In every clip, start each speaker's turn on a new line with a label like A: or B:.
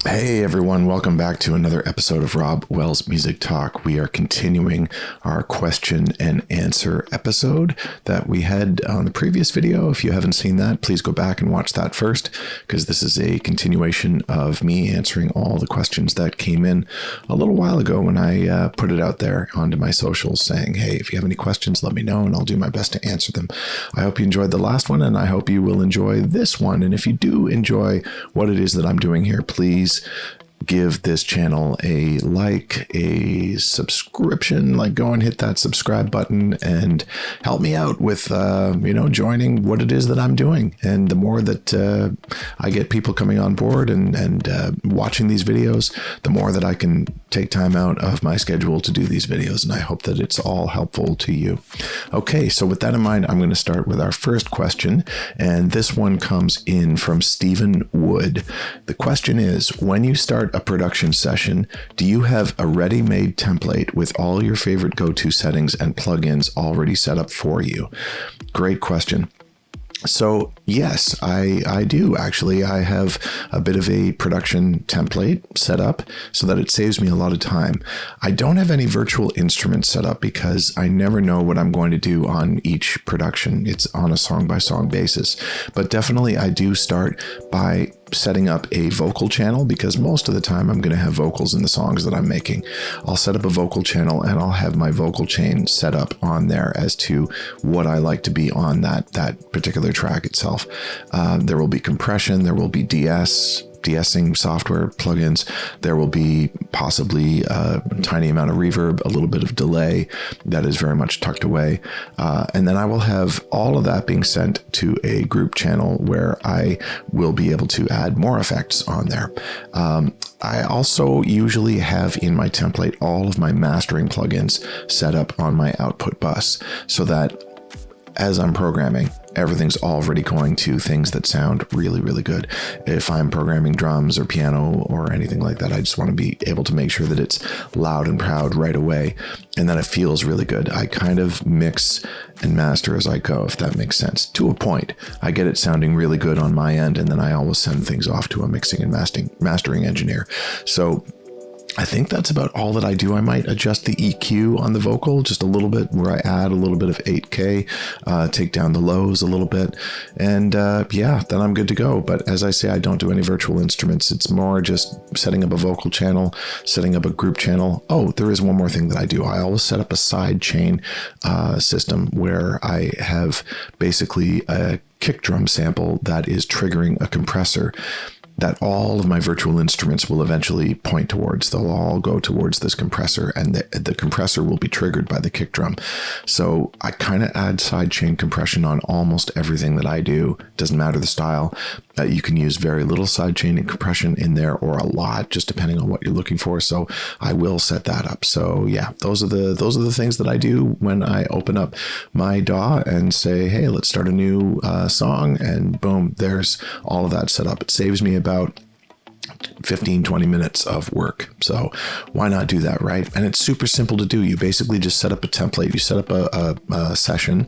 A: Hey everyone, welcome back to another episode of Rob Wells Music Talk. We are continuing our question and answer episode that we had on the previous video. If you haven't seen that, please go back and watch that first, because this is a continuation of me answering all the questions that came in a little while ago when I put it out there onto my socials saying, hey, if you have any questions, let me know and I'll do my best to answer them. I hope you enjoyed the last one and I hope you will enjoy this one. And if you do enjoy what it is that I'm doing here, please give this channel a like, a subscription, like go and hit that subscribe button and help me out with, joining what it is that I'm doing. And the more that I get people coming on board and watching these videos, the more that I can take time out of my schedule to do these videos. And I hope that it's all helpful to you. Okay, so with that in mind, I'm going to start with our first question. And this one comes in from Stephen Wood. The question is, when you start a production session, do you have a ready-made template with all your favorite go-to settings and plugins already set up for you? Great question. So yes, I do actually. I have a bit of a production template set up so that it saves me a lot of time. I don't have any virtual instruments set up because I never know what I'm going to do on each production. It's on a song by song basis, but definitely I do start by setting up a vocal channel, because most of the time I'm going to have vocals in the songs that I'm making. I'll set up a vocal channel and I'll have my vocal chain set up on there as to what I like to be on that particular track itself. There will be compression, there will be de-essing software plugins, there will be possibly a tiny amount of reverb, a little bit of delay that is very much tucked away. And then I will have all of that being sent to a group channel where I will be able to add more effects on there. I also usually have in my template all of my mastering plugins set up on my output bus so that as I'm programming, everything's already going to things that sound really, really good. If I'm programming drums or piano or anything like that, I just want to be able to make sure that it's loud and proud right away and that it feels really good. I kind of mix and master as I go, if that makes sense. To a point, I get it sounding really good on my end, and then I always send things off to a mixing and mastering engineer. So I think that's about all that I do. I might adjust the EQ on the vocal just a little bit, where I add a little bit of 8K, take down the lows a little bit, and then I'm good to go. But as I say, I don't do any virtual instruments. It's more just setting up a vocal channel, setting up a group channel. Oh, there is one more thing that I do. I always set up a side chain system where I have basically a kick drum sample that is triggering a compressor that all of my virtual instruments will eventually point towards. They'll all go towards this compressor, and the compressor will be triggered by the kick drum. So I kind of add sidechain compression on almost everything that I do. Doesn't matter the style. You can use very little sidechain and compression in there, or a lot, just depending on what you're looking for. So I will set that up. So yeah, those are the things that I do when I open up my DAW and say, hey, let's start a new song, and boom, there's all of that set up. It saves me about 15-20 minutes of work. So why not do that, right? And it's super simple to do. You basically just set up a template. You set up a session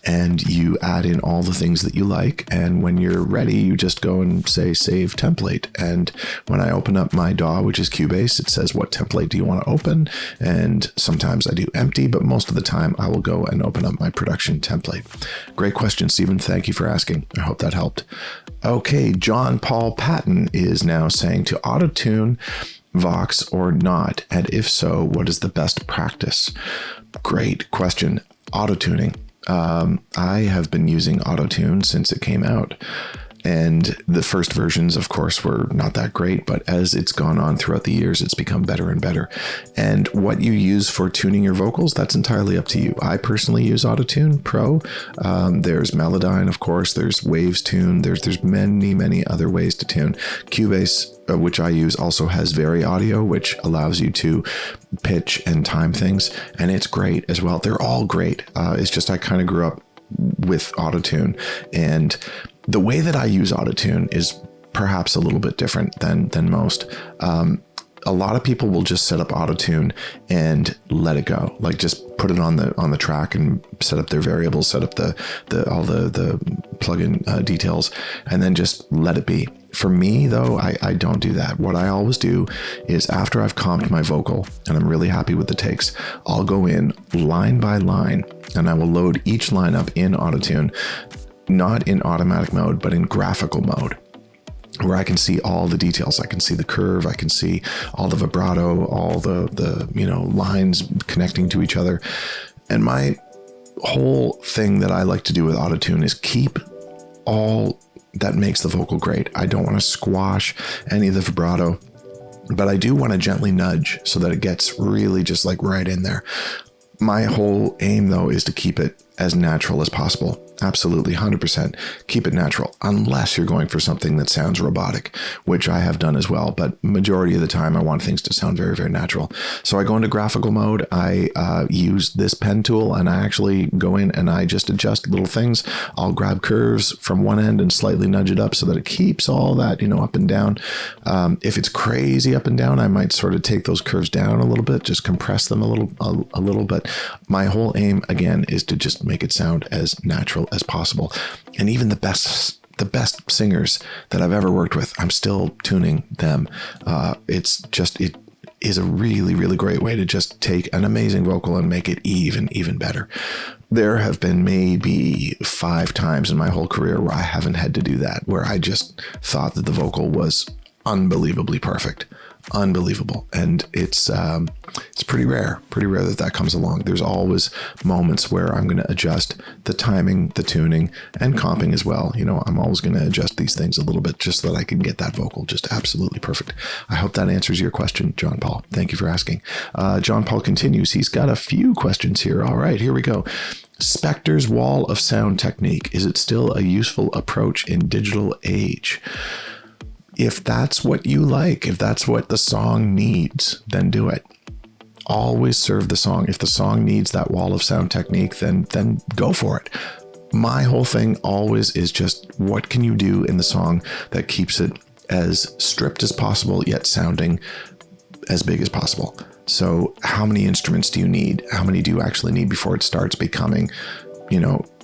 A: and you add in all the things that you like. And when you're ready, you just go and say save template. And when I open up my DAW, which is Cubase, it says what template do you want to open? And sometimes I do empty, but most of the time I will go and open up my production template. Great question, Stephen. Thank you for asking. I hope that helped. Okay, John Paul Patton is now saying to auto-tune Vox or not, and if so, what is the best practice? Great question. Auto-tuning. I have been using auto-tune since it came out. And the first versions, of course, were not that great, but as it's gone on throughout the years, it's become better and better. And what you use for tuning your vocals, that's entirely up to you. I personally use Auto-Tune Pro. There's Melodyne, of course. There's Waves Tune. There's many other ways to tune. Cubase, which I use, also has Very Audio, which allows you to pitch and time things, and it's great as well. They're all great. It's just I kind of grew up with Auto-Tune, and the way that I use Auto-Tune is perhaps a little bit different than most. a lot of people will just set up autotune and let it go. Like just put it on the track and set up their variables, set up all the plugin details, and then just let it be. For me though, I don't do that. What I always do is after I've comped my vocal and I'm really happy with the takes, I'll go in line by line and I will load each line up in autotune, not in automatic mode, but in graphical mode, where I can see all the details. I can see the curve, I can see all the vibrato, all the lines connecting to each other. And my whole thing that I like to do with autotune is keep all that makes the vocal great. I don't want to squash any of the vibrato, but I do want to gently nudge so that it gets really just like right in there. My whole aim though is to keep it as natural as possible. Absolutely, 100%. Keep it natural, unless you're going for something that sounds robotic, which I have done as well. But majority of the time, I want things to sound very, very natural. So I go into graphical mode. I use this pen tool, and I actually go in and I just adjust little things. I'll grab curves from one end and slightly nudge it up so that it keeps all that, up and down. If it's crazy up and down, I might sort of take those curves down a little bit, just compress them a little. But my whole aim, again, is to just make it sound as natural as possible. And even the best singers that I've ever worked with, I'm still tuning them. It is a really, really great way to just take an amazing vocal and make it even better. There have been maybe 5 times in my whole career where I haven't had to do that, where I just thought that the vocal was unbelievably perfect. Unbelievable. And it's pretty rare that comes along. There's always moments where I'm going to adjust the timing, the tuning, and comping as well. I'm always going to adjust these things a little bit just so that I can get that vocal just absolutely perfect. I hope that answers your question, John Paul. Thank you for asking. John Paul continues. He's got a few questions here. All right, here we go. Spector's wall of sound technique. Is it still a useful approach in digital age? If that's what you like, if that's what the song needs, then do it. Always serve the song. If the song needs that wall of sound technique, then go for it. My whole thing always is just, what can you do in the song that keeps it as stripped as possible, yet sounding as big as possible? So how many instruments do you need? How many do you actually need before it starts becoming,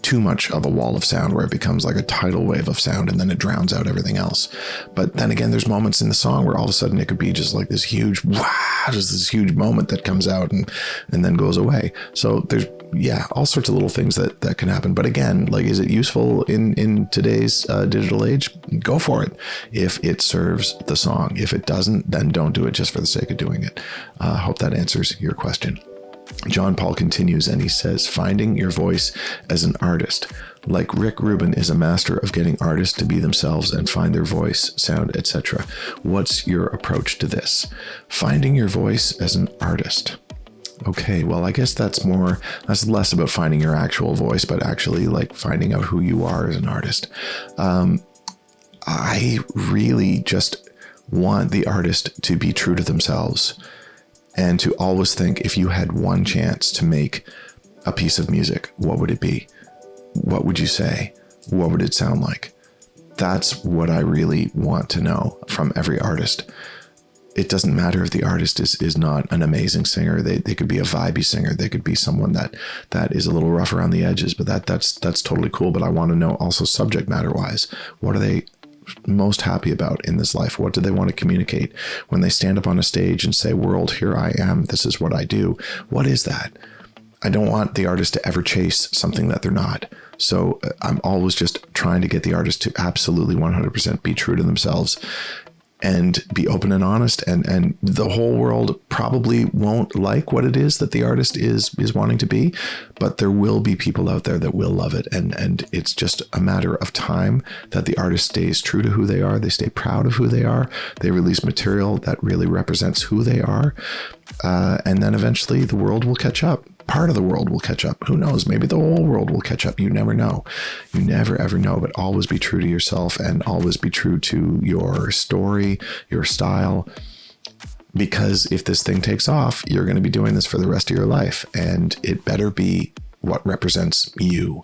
A: too much of a wall of sound where it becomes like a tidal wave of sound and then it drowns out everything else? But then again, there's moments in the song where all of a sudden it could be just like this huge, just this huge moment that comes out and then goes away. So there's, all sorts of little things that can happen. But again, like, is it useful in today's digital age? Go for it if it serves the song. If it doesn't, then don't do it just for the sake of doing it. Hope that answers your question. John Paul continues and he says, finding your voice as an artist. Like Rick Rubin is a master of getting artists to be themselves and find their voice, sound, etc. What's your approach to this? Finding your voice as an artist. Okay, well, I guess that's less about finding your actual voice, but actually like finding out who you are as an artist. I really just want the artist to be true to themselves. And to always think, if you had one chance to make a piece of music, what would it be? What would you say? What would it sound like? That's what I really want to know from every artist. It doesn't matter if the artist is not an amazing singer. They could be a vibey singer. They could be someone that is a little rough around the edges, but that's totally cool. But I want to know also subject matter wise, what are they most happy about in this life? What do they want to communicate when they stand up on a stage and say, world, here I am, this is what I do? What is that? I don't want the artist to ever chase something that they're not. So I'm always just trying to get the artist to absolutely 100% be true to themselves and be open and honest. And the whole world probably won't like what it is that the artist is wanting to be, but there will be people out there that will love it. And it's just a matter of time that the artist stays true to who they are. They stay proud of who they are. They release material that really represents who they are. And then eventually the world will catch up. Part of the world will catch up. Who knows? Maybe the whole world will catch up. You never know. You never, ever know. But always be true to yourself and always be true to your story, your style. Because if this thing takes off, you're going to be doing this for the rest of your life. And it better be what represents you.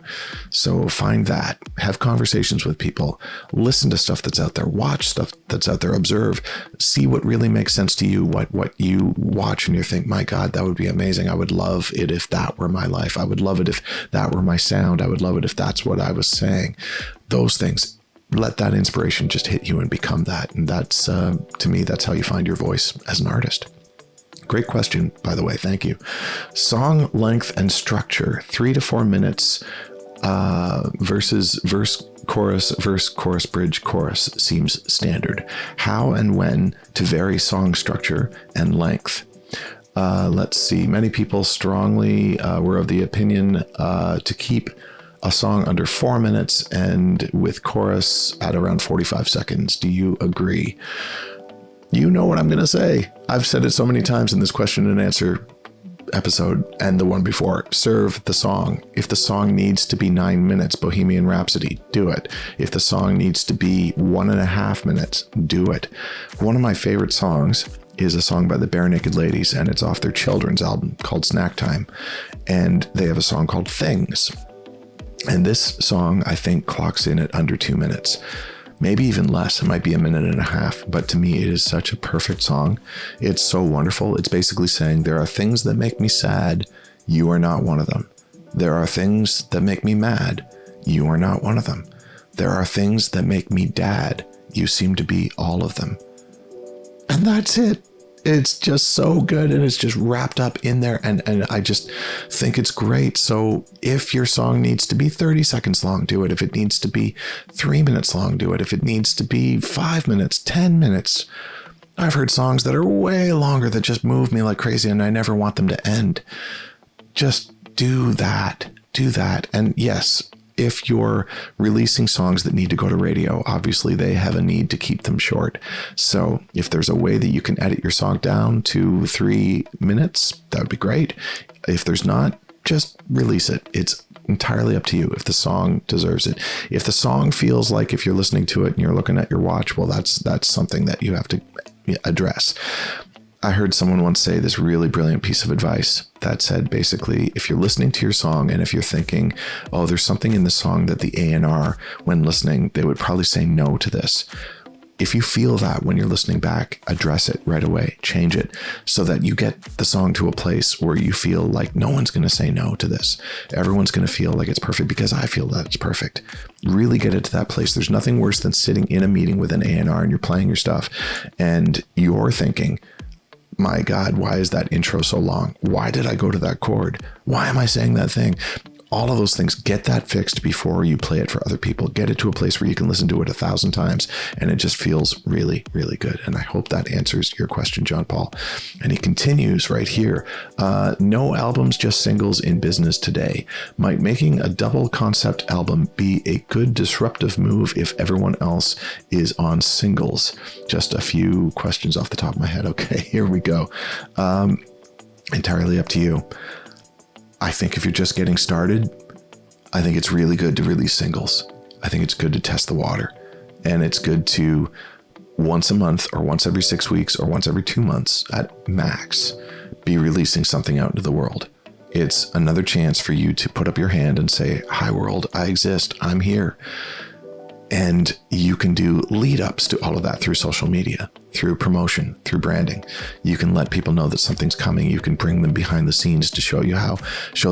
A: So find that, have conversations with people, listen to stuff that's out there, watch stuff that's out there, observe, see what really makes sense to you, what you watch and you think, my God, that would be amazing. I would love it if that were my life. I would love it if that were my sound. I would love it if that's what I was saying. Those things, let that inspiration just hit you and become that. And that's, to me, that's how you find your voice as an artist. Great question, by the way. Thank you. Song length and structure, 3 to 4 minutes, versus verse, chorus, bridge, chorus seems standard. How and when to vary song structure and length? Let's see. Many people strongly were of the opinion to keep a song under 4 minutes and with chorus at around 45 seconds. Do you agree? You know what I'm going to say. I've said it so many times in this question and answer episode and the one before. Serve the song. If the song needs to be 9 minutes, Bohemian Rhapsody, do it. If the song needs to be 1.5 minutes, do it. One of my favorite songs is a song by the Bare Naked Ladies, and it's off their children's album called Snack Time. And they have a song called Things. And this song, I think, clocks in at under 2 minutes. Maybe even less. It might be 1.5 minutes, but to me, it is such a perfect song. It's so wonderful. It's basically saying there are things that make me sad. You are not one of them. There are things that make me mad. You are not one of them. There are things that make me dad. You seem to be all of them. And that's it. It's just so good, and it's just wrapped up in there, and I just think it's great. So if your song needs to be 30 seconds long, do it. If it needs to be 3 minutes long, do it. If it needs to be 5 minutes, 10 minutes. I've heard songs that are way longer that just move me like crazy, and I never want them to end. Just do that. Do that. And yes, if you're releasing songs that need to go to radio, obviously they have a need to keep them short. So if there's a way that you can edit your song down to 3 minutes, that would be great. If there's not, just release it. It's entirely up to you if the song deserves it. If the song feels like, if you're listening to it and you're looking at your watch, well, that's something that you have to address. I heard someone once say this really brilliant piece of advice that said, basically, if you're listening to your song and if you're thinking, oh, there's something in the song that the A&R, when listening, they would probably say no to this. If you feel that when you're listening back, address it right away, change it so that you get the song to a place where you feel like no one's going to say no to this. Everyone's going to feel like it's perfect because I feel that it's perfect. Really get it to that place. There's nothing worse than sitting in a meeting with an A&R and you're playing your stuff and you're thinking, my God, why is that intro so long? Why did I go to that chord? Why am I saying that thing? All of those things, get that fixed before you play it for other people. Get it to a place where you can listen to it 1,000 times and it just feels really, really good. And I hope that answers your question, John Paul. And he continues right here. No albums, just singles in business today. Might making a double concept album be a good disruptive move if everyone else is on singles? Just a few questions off the top of my head. Okay, here we go. Entirely up to you. I think if you're just getting started, I think it's really good to release singles. I think it's good to test the water. And it's good to once a month or once every 6 weeks or once every 2 months at max, be releasing something out into the world. It's another chance for you to put up your hand and say, hi world, I exist, I'm here. And you can do lead ups to all of that through social media, through promotion, through branding. You can let people know that something's coming. You can bring them behind the scenes to show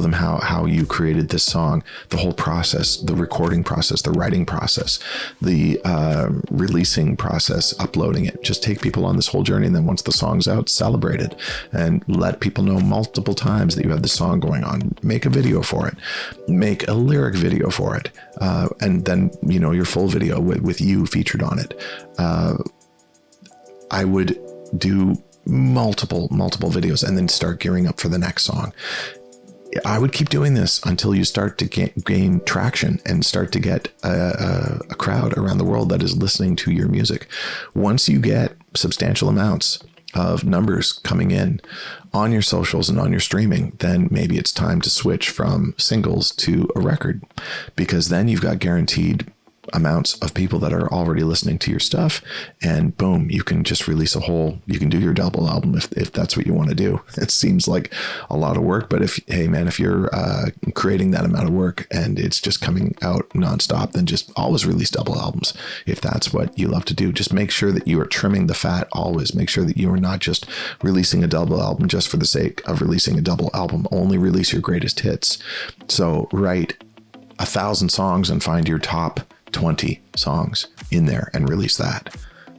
A: them how you created this song, the whole process, the recording process, the writing process, the releasing process, uploading it. Just take people on this whole journey. And then once the song's out, celebrate it and let people know multiple times that you have the song going on. Make a video for it, make a lyric video for it. And then, your full video with you featured on it. I would do multiple videos and then start gearing up for the next song. I would keep doing this until you start to gain traction and start to get a crowd around the world that is listening to your music. Once you get substantial amounts of numbers coming in on your socials and on your streaming, then maybe it's time to switch from singles to a record, because then you've got guaranteed amounts of people that are already listening to your stuff, and boom, you can just release you can do your double album if that's what you want to do. It seems like a lot of work, but if you're creating that amount of work and it's just coming out nonstop, then just always release double albums. If that's what you love to do, just make sure that you are trimming the fat. Always make sure that you are not just releasing a double album just for the sake of releasing a double album. Only release your greatest hits. So write 1,000 songs and find your top 20 songs in there and release that.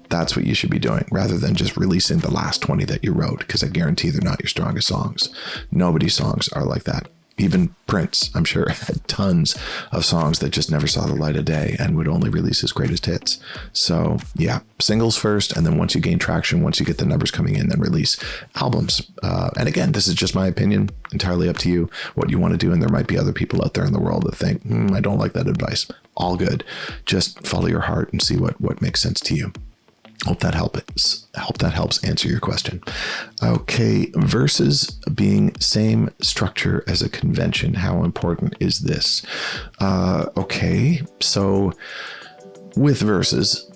A: That's what you should be doing, rather than just releasing the last 20 that you wrote, because I guarantee they're not your strongest songs. Nobody's songs are like that. Even Prince, I'm sure, had tons of songs that just never saw the light of day and would only release his greatest hits. So yeah, singles first, and then once you gain traction, once you get the numbers coming in, then release albums. And again, this is just my opinion, entirely up to you what you want to do. And there might be other people out there in the world that think, I don't like that advice. All good. Just follow your heart and see what makes sense to you. Hope that helps answer your question. Okay, verses being same structure as a convention. How important is this? Okay, so with verses,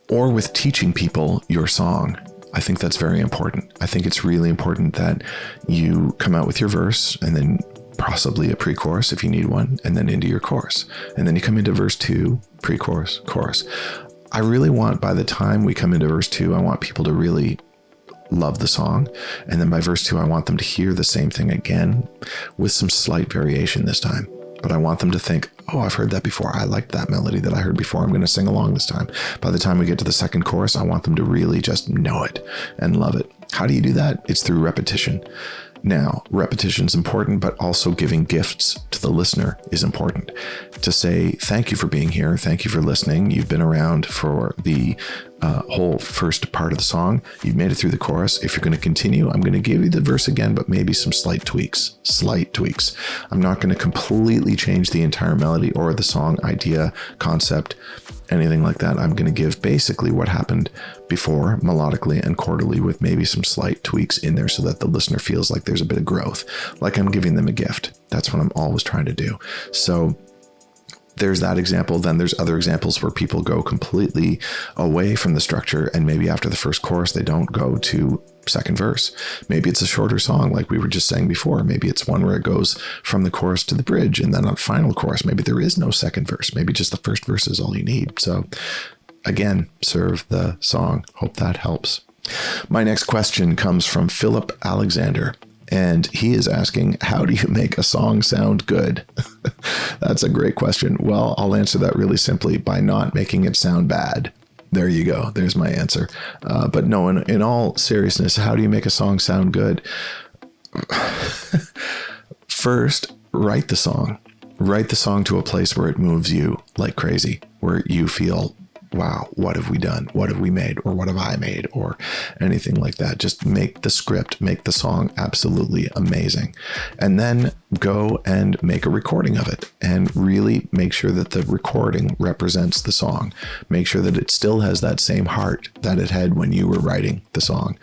A: or with teaching people your song, I think that's very important. I think it's really important that you come out with your verse and then possibly a pre-chorus if you need one, and then into your chorus. And then you come into verse 2, pre-chorus, chorus. I really want, by the time we come into verse 2, I want people to really love the song. And then by verse 2, I want them to hear the same thing again with some slight variation this time. But I want them to think, oh, I've heard that before. I liked that melody that I heard before. I'm going to sing along this time. By the time we get to the second chorus, I want them to really just know it and love it. How do you do that? It's through repetition. Now, repetition is important, but also giving gifts to the listener is important. To say, thank you for being here. Thank you for listening. You've been around for the whole first part of the song. You've made it through the chorus. If you're going to continue, I'm going to give you the verse again, but maybe some slight tweaks. I'm not going to completely change the entire melody or the song idea, concept, anything like that. I'm going to give basically what happened before melodically and chordally with maybe some slight tweaks in there so that the listener feels like there's a bit of growth, like I'm giving them a gift. That's what I'm always trying to do. So there's that example. Then there's other examples where people go completely away from the structure, and maybe after the first chorus, they don't go to second verse. Maybe it's a shorter song like we were just saying before. Maybe it's one where it goes from the chorus to the bridge, and then on final chorus, maybe there is no second verse. Maybe just the first verse is all you need. So again, serve the song. Hope that helps. My next question comes from Philip Alexander. And he is asking, how do you make a song sound good? That's a great question. Well, I'll answer that really simply by not making it sound bad. There you go. There's my answer. But no, in all seriousness, how do you make a song sound good? First, write the song. Write the song to a place where it moves you like crazy, where you feel, wow, what have we done? What have we made? Or what have I made? Or anything like that. Just make the script, make the song absolutely amazing. And then go and make a recording of it and really make sure that the recording represents the song. Make sure that it still has that same heart that it had when you were writing the song.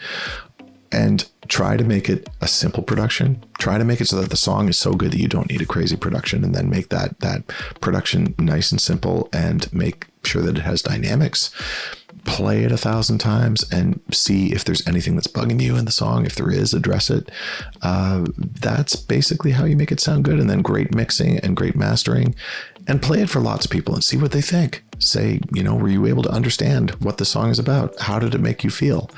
A: And try to make it a simple production. Try to make it so that the song is so good that you don't need a crazy production, and then make that production nice and simple, and make sure that it has dynamics. Play it 1,000 times and see if there's anything that's bugging you in the song. If there is, address it. That's basically how you make it sound good. And then great mixing and great mastering, and play it for lots of people and see what they think. Say, were you able to understand what the song is about? How did it make you feel?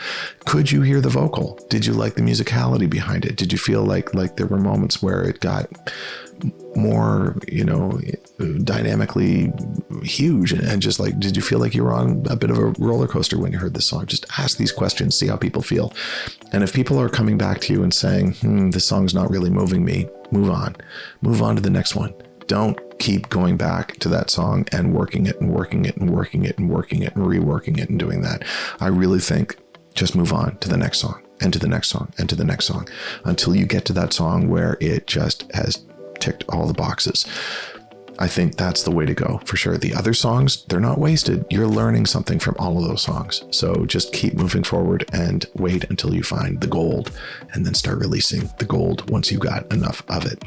A: Could you hear the vocal? Did you like the musicality behind it? Did you feel like there were moments where it got more, dynamically huge, and just like, did you feel like you were on a bit of a roller coaster when you heard this song? Just ask these questions, see how people feel. And if people are coming back to you and saying, this song's not really moving me, move on to the next one. Don't keep going back to that song and working it and working it and working it and working it and reworking it and doing that. I really think just move on to the next song and to the next song and to the next song until you get to that song where it just has ticked all the boxes. I think that's the way to go for sure. The other songs, they're not wasted. You're learning something from all of those songs. So just keep moving forward and wait until you find the gold, and then start releasing the gold once you've got enough of it.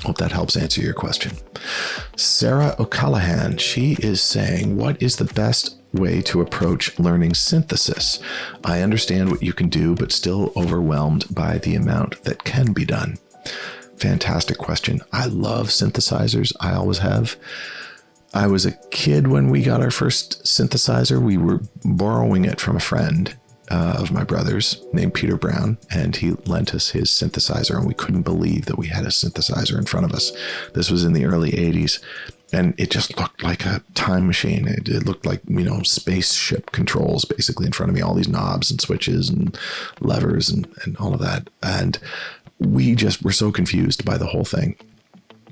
A: Hope that helps answer your question. Sarah O'Callaghan, she is saying, what is the best way to approach learning synthesis? I understand what you can do, but still overwhelmed by the amount that can be done. Fantastic question. I love synthesizers. I always have. I was a kid when we got our first synthesizer. We were borrowing it from a friend of my brother's named Peter Brown, and he lent us his synthesizer, and we couldn't believe that we had a synthesizer in front of us. This was in the early 80s, and it just looked like a time machine. It looked like, spaceship controls basically in front of me, all these knobs and switches and levers and all of that. And we just were so confused by the whole thing.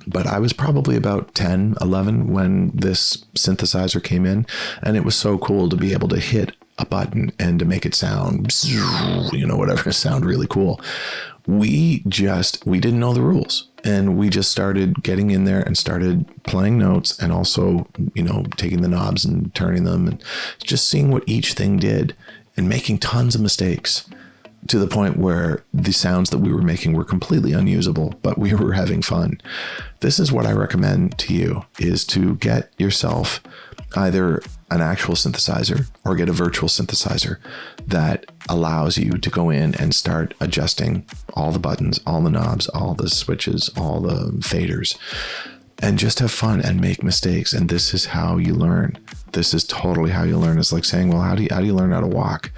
A: But I was probably about 10, 11 when this synthesizer came in, and it was so cool to be able to hit a button and to make it sound, whatever, sound really cool. We didn't know the rules, and we just started getting in there and started playing notes, and also, taking the knobs and turning them and just seeing what each thing did and making tons of mistakes, to the point where the sounds that we were making were completely unusable, but we were having fun. This is what I recommend to you, is to get yourself either an actual synthesizer or get a virtual synthesizer that allows you to go in and start adjusting all the buttons, all the knobs, all the switches, all the faders, and just have fun and make mistakes. And this is how you learn. This is totally how you learn. It's like saying, well, how do you learn how to walk?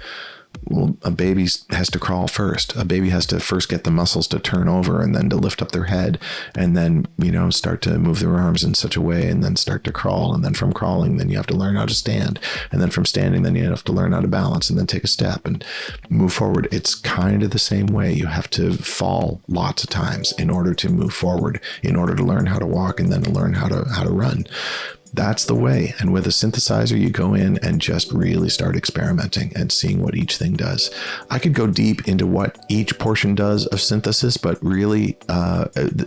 A: Well, a baby has to crawl first. A baby has to first get the muscles to turn over and then to lift up their head, and then, start to move their arms in such a way, and then start to crawl. And then from crawling, then you have to learn how to stand. And then from standing, then you have to learn how to balance and then take a step and move forward. It's kind of the same way. You have to fall lots of times in order to move forward, in order to learn how to walk and then to learn how to run. That's the way. And with a synthesizer, you go in and just really start experimenting and seeing what each thing does. I could go deep into what each portion does of synthesis, but really,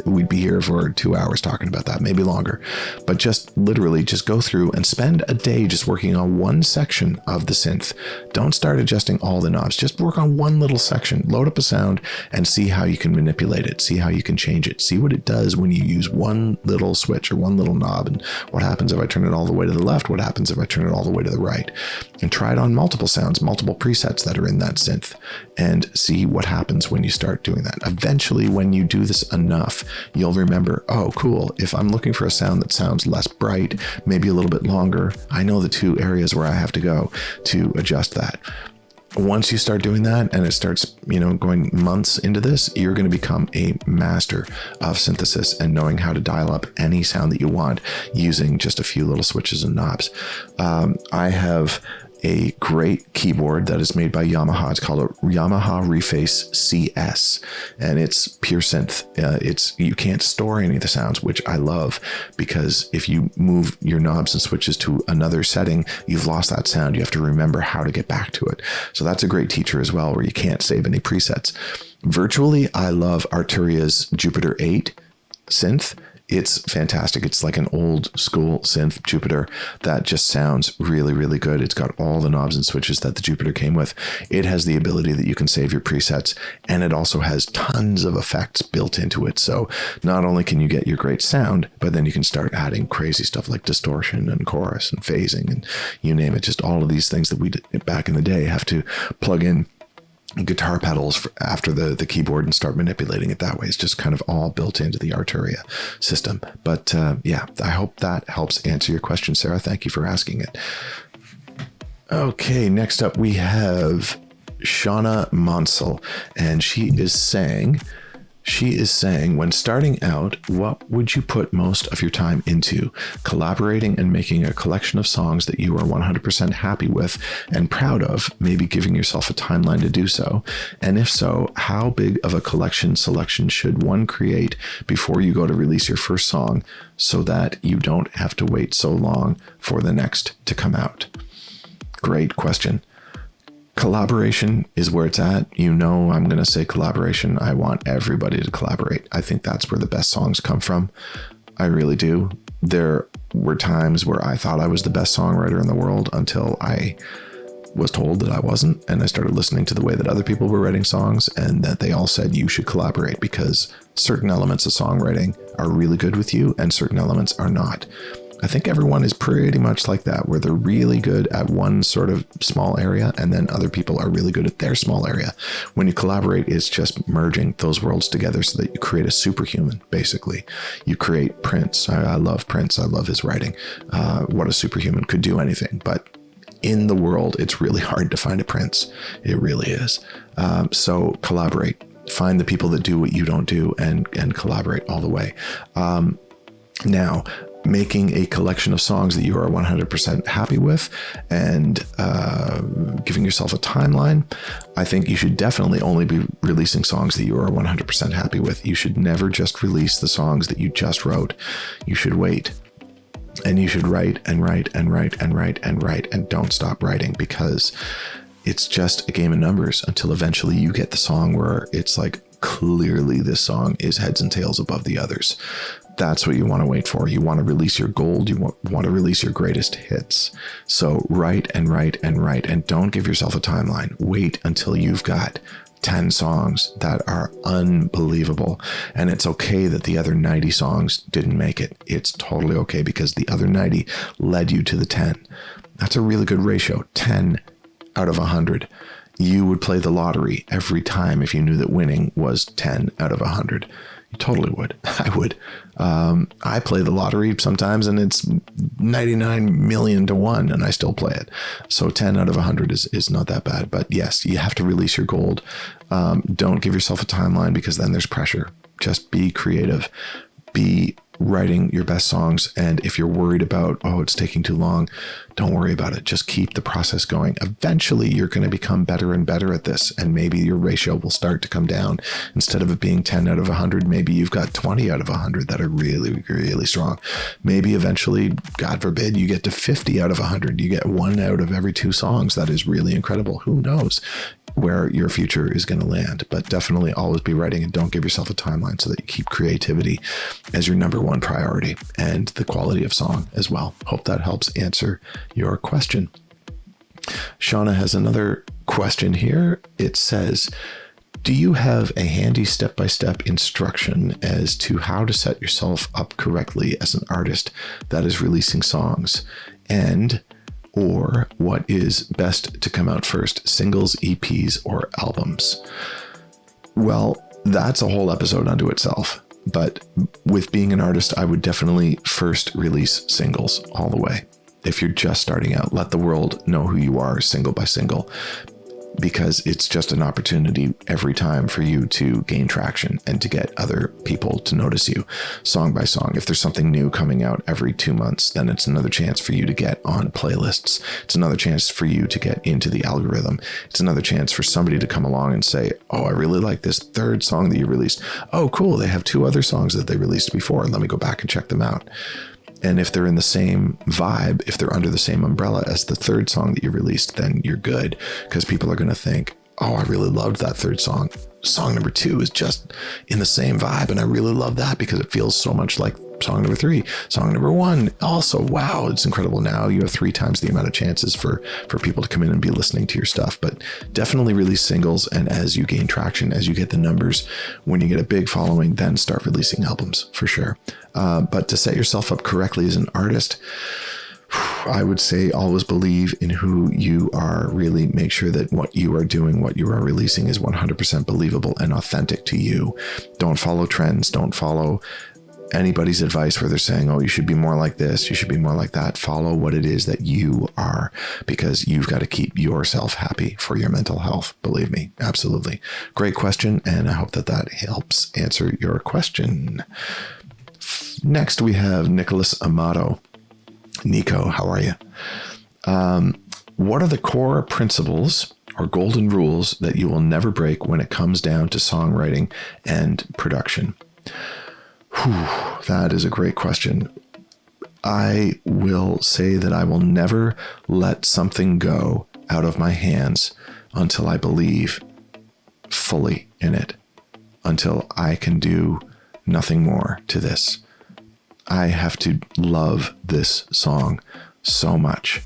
A: we'd be here for 2 hours talking about that, maybe longer. But just literally just go through and spend a day just working on one section of the synth. Don't start adjusting all the knobs. Just work on one little section. Load up a sound and see how you can manipulate it. See how you can change it. See what it does when you use one little switch or one little knob, and what happens if I turn it all the way to the left? What happens if I turn it all the way to the right? And try it on multiple sounds, multiple presets that are in that synth, and see what happens when you start doing that. Eventually, when you do this enough, you'll remember, oh, cool. If I'm looking for a sound that sounds less bright, maybe a little bit longer, I know the two areas where I have to go to adjust that. Once you start doing that and it starts, going months into this, you're going to become a master of synthesis and knowing how to dial up any sound that you want using just a few little switches and knobs. I have a great keyboard that is made by Yamaha. It's called a Yamaha Reface CS, and it's pure synth. You can't store any of the sounds, which I love, because if you move your knobs and switches to another setting, you've lost that sound. You have to remember how to get back to it. So that's a great teacher as well, where you can't save any presets. Virtually, I love Arturia's Jupiter 8 synth. It's fantastic. It's like an old school synth Jupiter that just sounds really, really good. It's got all the knobs and switches that the Jupiter came with. It has the ability that you can save your presets, and it also has tons of effects built into it. So not only can you get your great sound, but then you can start adding crazy stuff like distortion and chorus and phasing and you name it. Just all of these things that we did back in the day have to plug in guitar pedals after the keyboard and start manipulating it that way. It's just kind of all built into the Arturia system. But I hope that helps answer your question, Sarah. Thank you for asking it. Okay, next up we have Shauna Monsell, and she is saying, when starting out, what would you put most of your time into? Collaborating and making a collection of songs that you are 100% happy with and proud of, maybe giving yourself a timeline to do so. And if so, how big of a collection selection should one create before you go to release your first song so that you don't have to wait so long for the next to come out? Great question. Collaboration is where it's at. I'm going to say collaboration. I want everybody to collaborate. I think that's where the best songs come from. I really do. There were times where I thought I was the best songwriter in the world until I was told that I wasn't, and I started listening to the way that other people were writing songs, and that they all said you should collaborate because certain elements of songwriting are really good with you and certain elements are not. I think everyone is pretty much like that, where they're really good at one sort of small area and then other people are really good at their small area. When you collaborate, it's just merging those worlds together so that you create a superhuman, basically. You create Prince. I love Prince. I love his writing. What a superhuman, could do anything. But in the world, it's really hard to find a Prince. It really is. So collaborate. Find the people that do what you don't do and collaborate all the way. Now, making a collection of songs that you are 100% happy with and giving yourself a timeline, I think you should definitely only be releasing songs that you are 100% happy with. You should never just release the songs that you just wrote. You should wait. And you should write and write and write and write and write and don't stop writing, because it's just a game of numbers until eventually you get the song where it's like, clearly this song is heads and tails above the others. That's what you want to wait for. You want to release your gold. You want to release your greatest hits. So write and write and write, and don't give yourself a timeline. Wait until you've got 10 songs that are unbelievable. And it's okay that the other 90 songs didn't make it. It's totally okay, because the other 90 led you to the 10. That's a really good ratio. 10 out of 100. You would play the lottery every time if you knew that winning was 10 out of 100. You totally would. I would. I play the lottery sometimes and it's 99 million to 1 and I still play it. So 10 out of 100 is not that bad. But yes, you have to release your gold. Don't give yourself a timeline, because then there's pressure. Just be creative. Be writing your best songs. And if you're worried about, it's taking too long, don't worry about it. Just keep the process going. Eventually, you're going to become better and better at this. And maybe your ratio will start to come down. Instead of it being 10 out of 100, maybe you've got 20 out of 100 that are really, really strong. Maybe eventually, God forbid, you get to 50 out of 100. You get 1 out of every 2 songs. That is really incredible. Who knows where your future is going to land? But definitely always be writing, and don't give yourself a timeline, so that you keep creativity as your number one priority, and the quality of song as well. Hope that helps answer your question. Shauna has another question here. It says, do you have a handy step-by-step instruction as to how to set yourself up correctly as an artist that is releasing songs? And or what is best to come out first, singles, EPs, or albums? Well, that's a whole episode unto itself. But with being an artist, I would definitely first release singles all the way. If you're just starting out, let the world know who you are single by single, because it's just an opportunity every time for you to gain traction and to get other people to notice you song by song. If there's something new coming out every 2 months, then it's another chance for you to get on playlists. It's another chance for you to get into the algorithm. It's another chance for somebody to come along and say, I really like this 3rd song that you released. Oh, cool. They have 2 other songs that they released before. Let me go back and check them out. And if they're in the same vibe, if they're under the same umbrella as the 3rd song that you released, then you're good, because people are going to think, I really loved that 3rd song. Song number 2 is just in the same vibe, and I really love that because it feels so much like song number 3. Song number 1 also, wow, it's incredible. Now you have 3 times the amount of chances for people to come in and be listening to your stuff. But definitely release singles, and as you gain traction, as you get the numbers, when you get a big following, then start releasing albums for sure. But to set yourself up correctly as an artist, I would say always believe in who you are. Really make sure that what you are doing, what you are releasing, is 100% believable and authentic to you. Don't follow trends. Don't follow anybody's advice where they're saying, you should be more like this, you should be more like that. Follow what it is that you are, because you've got to keep yourself happy for your mental health. Believe me, absolutely. Great question, and I hope that helps answer your question. Next, we have Nicholas Amato. Nico, how are you? What are the core principles or golden rules that you will never break when it comes down to songwriting and production? That is a great question. I will say that I will never let something go out of my hands until I believe fully in it, until I can do nothing more to this. I have to love this song so much.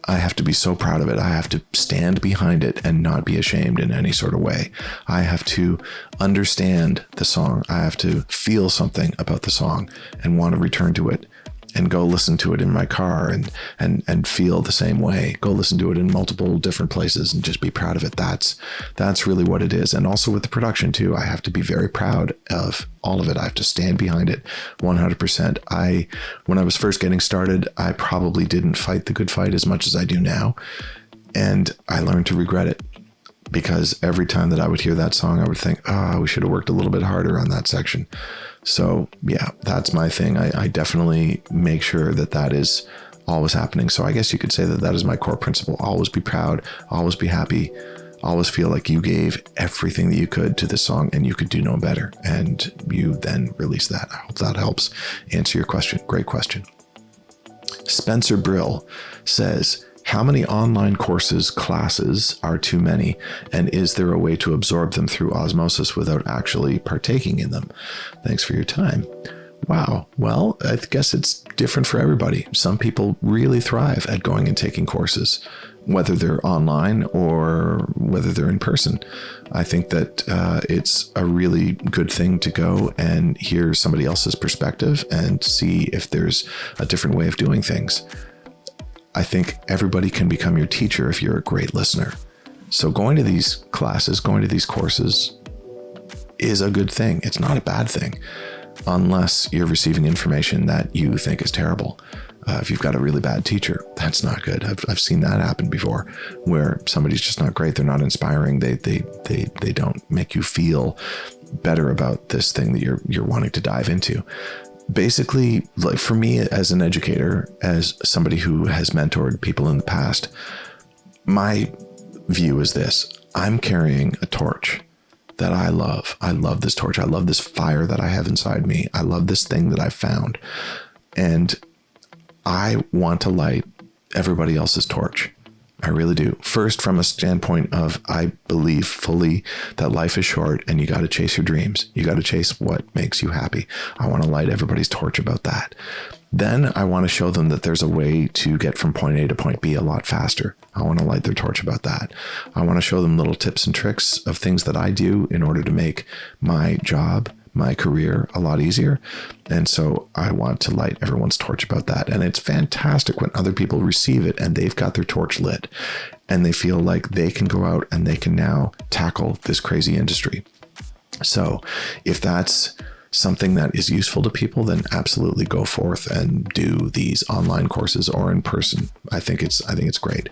A: I have to be so proud of it. I have to stand behind it and not be ashamed in any sort of way. I have to understand the song. I have to feel something about the song and want to return to it and go listen to it in my car and feel the same way. Go listen to it in multiple different places and just be proud of it. That's really what it is. And also with the production too, I have to be very proud of all of it. I have to stand behind it 100%. When I was first getting started, I probably didn't fight the good fight as much as I do now. And I learned to regret it, because every time that I would hear that song, I would think, we should have worked a little bit harder on that section. So yeah, that's my thing. I definitely make sure that is always happening. So I guess you could say that is my core principle. Always be proud, always be happy, always feel like you gave everything that you could to this song and you could do no better. And you then release that. I hope that helps answer your question. Great question. Spencer Brill says, how many online classes are too many? And is there a way to absorb them through osmosis without actually partaking in them? Thanks for your time. Wow. Well, I guess it's different for everybody. Some people really thrive at going and taking courses, whether they're online or whether they're in person. I think that it's a really good thing to go and hear somebody else's perspective and see if there's a different way of doing things. I think everybody can become your teacher if you're a great listener. So going to these classes, going to these courses is a good thing. It's not a bad thing, unless you're receiving information that you think is terrible. If you've got a really bad teacher, that's not good. I've seen that happen before, where somebody's just not great. They're not inspiring. They don't make you feel better about this thing that you're wanting to dive into. Basically, like for me as an educator, as somebody who has mentored people in the past, my view is this: I'm carrying a torch that I love. I love this torch. I love this fire that I have inside me. I love this thing that I found. And I want to light everybody else's torch. I really do. First, from a standpoint of, I believe fully that life is short and you got to chase your dreams. You got to chase what makes you happy. I want to light everybody's torch about that. Then I want to show them that there's a way to get from point A to point B a lot faster. I want to light their torch about that. I want to show them little tips and tricks of things that I do in order to make my job, my career a lot easier. And so I want to light everyone's torch about that. And it's fantastic when other people receive it and they've got their torch lit and they feel like they can go out and they can now tackle this crazy industry. So if that's something that is useful to people, then absolutely go forth and do these online courses or in person. I think it's great.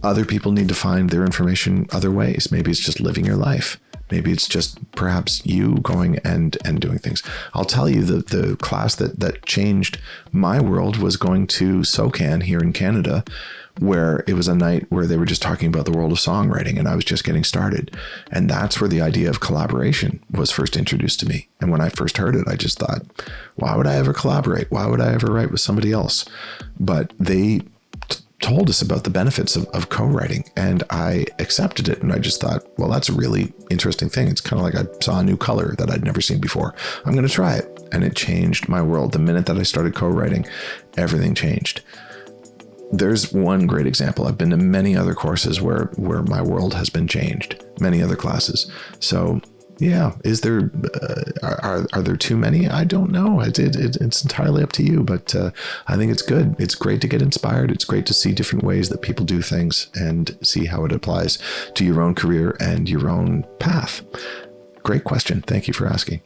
A: Other people need to find their information other ways. Maybe it's just living your life. Maybe it's just perhaps you going and doing things. I'll tell you the class that changed my world was going to SOCAN here in Canada, where it was a night where they were just talking about the world of songwriting and I was just getting started. And that's where the idea of collaboration was first introduced to me. And when I first heard it, I just thought, why would I ever collaborate? Why would I ever write with somebody else? But they told us about the benefits of co-writing, and I accepted it. And I just thought, well, that's a really interesting thing. It's kind of like I saw a new color that I'd never seen before. I'm going to try it. And it changed my world. The minute that I started co-writing, everything changed. There's one great example. I've been to many other courses where my world has been changed, many other classes. So yeah, is there, are there too many? I don't know. It's entirely up to you, but I think it's good. It's great to get inspired. It's great to see different ways that people do things and see how it applies to your own career and your own path. Great question. Thank you for asking.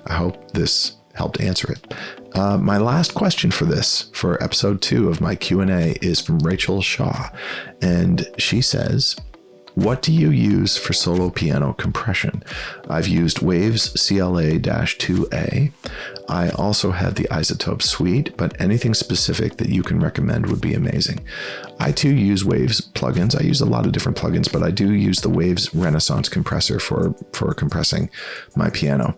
A: I hope this helped answer it. My last question for episode 2 of my Q&A is from Rachel Shaw. And she says, what do you use for solo piano compression? I've used Waves CLA-2A. I also have the Isotope Suite, but anything specific that you can recommend would be amazing. I too use Waves plugins. I use a lot of different plugins, but I do use the Waves Renaissance compressor for compressing my piano.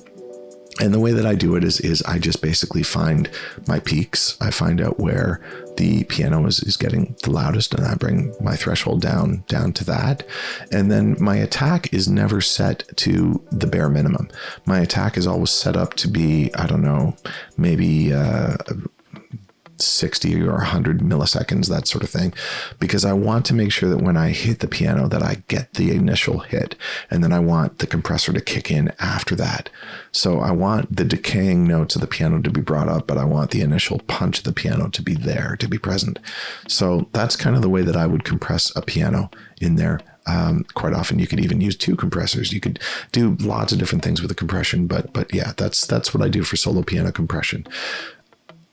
A: And the way that I do it is I just basically find my peaks. I find out where the piano is getting the loudest, and I bring my threshold down to that. And then my attack is never set to the bare minimum. My attack is always set up to be, I don't know, maybe 60 or 100 milliseconds, that sort of thing, because I want to make sure that when I hit the piano that I get the initial hit, and then I want the compressor to kick in after that. So I want the decaying notes of the piano to be brought up, but I want the initial punch of the piano to be there, to be present. So that's kind of the way that I would compress a piano in there. Quite often you could even use 2 compressors. You could do lots of different things with the compression, but yeah, that's what I do for solo piano compression.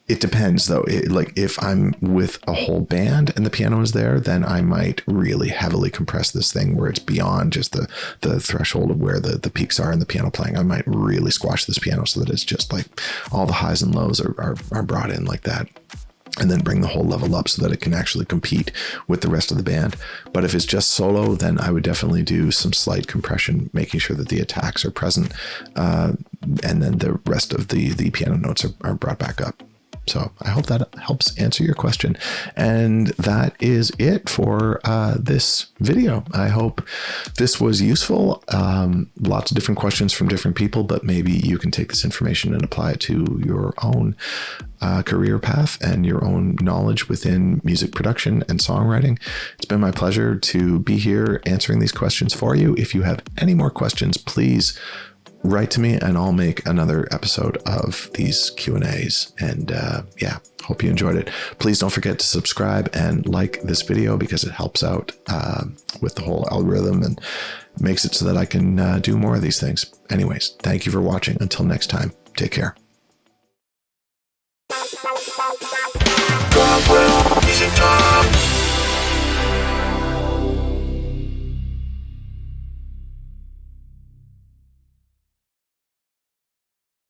A: It depends though. Like if I'm with a whole band and the piano is there, then I might really heavily compress this thing where it's beyond just the threshold of where the peaks are in the piano playing. I might really squash this piano so that it's just like all the highs and lows are brought in like that, and then bring the whole level up so that it can actually compete with the rest of the band. But if it's just solo, then I would definitely do some slight compression, making sure that the attacks are present, and then the rest of the piano notes are brought back up. So I hope that helps answer your question. And that is it for this video. I hope this was useful. Lots of different questions from different people, but maybe you can take this information and apply it to your own career path and your own knowledge within music production and songwriting. It's been my pleasure to be here answering these questions for you. If you have any more questions, please write to me and I'll make another episode of these Q&As. And yeah, hope you enjoyed it. Please don't forget to subscribe and like this video because it helps out with the whole algorithm and makes it so that I can do more of these things. Anyways, thank you for watching. Until next time, take care.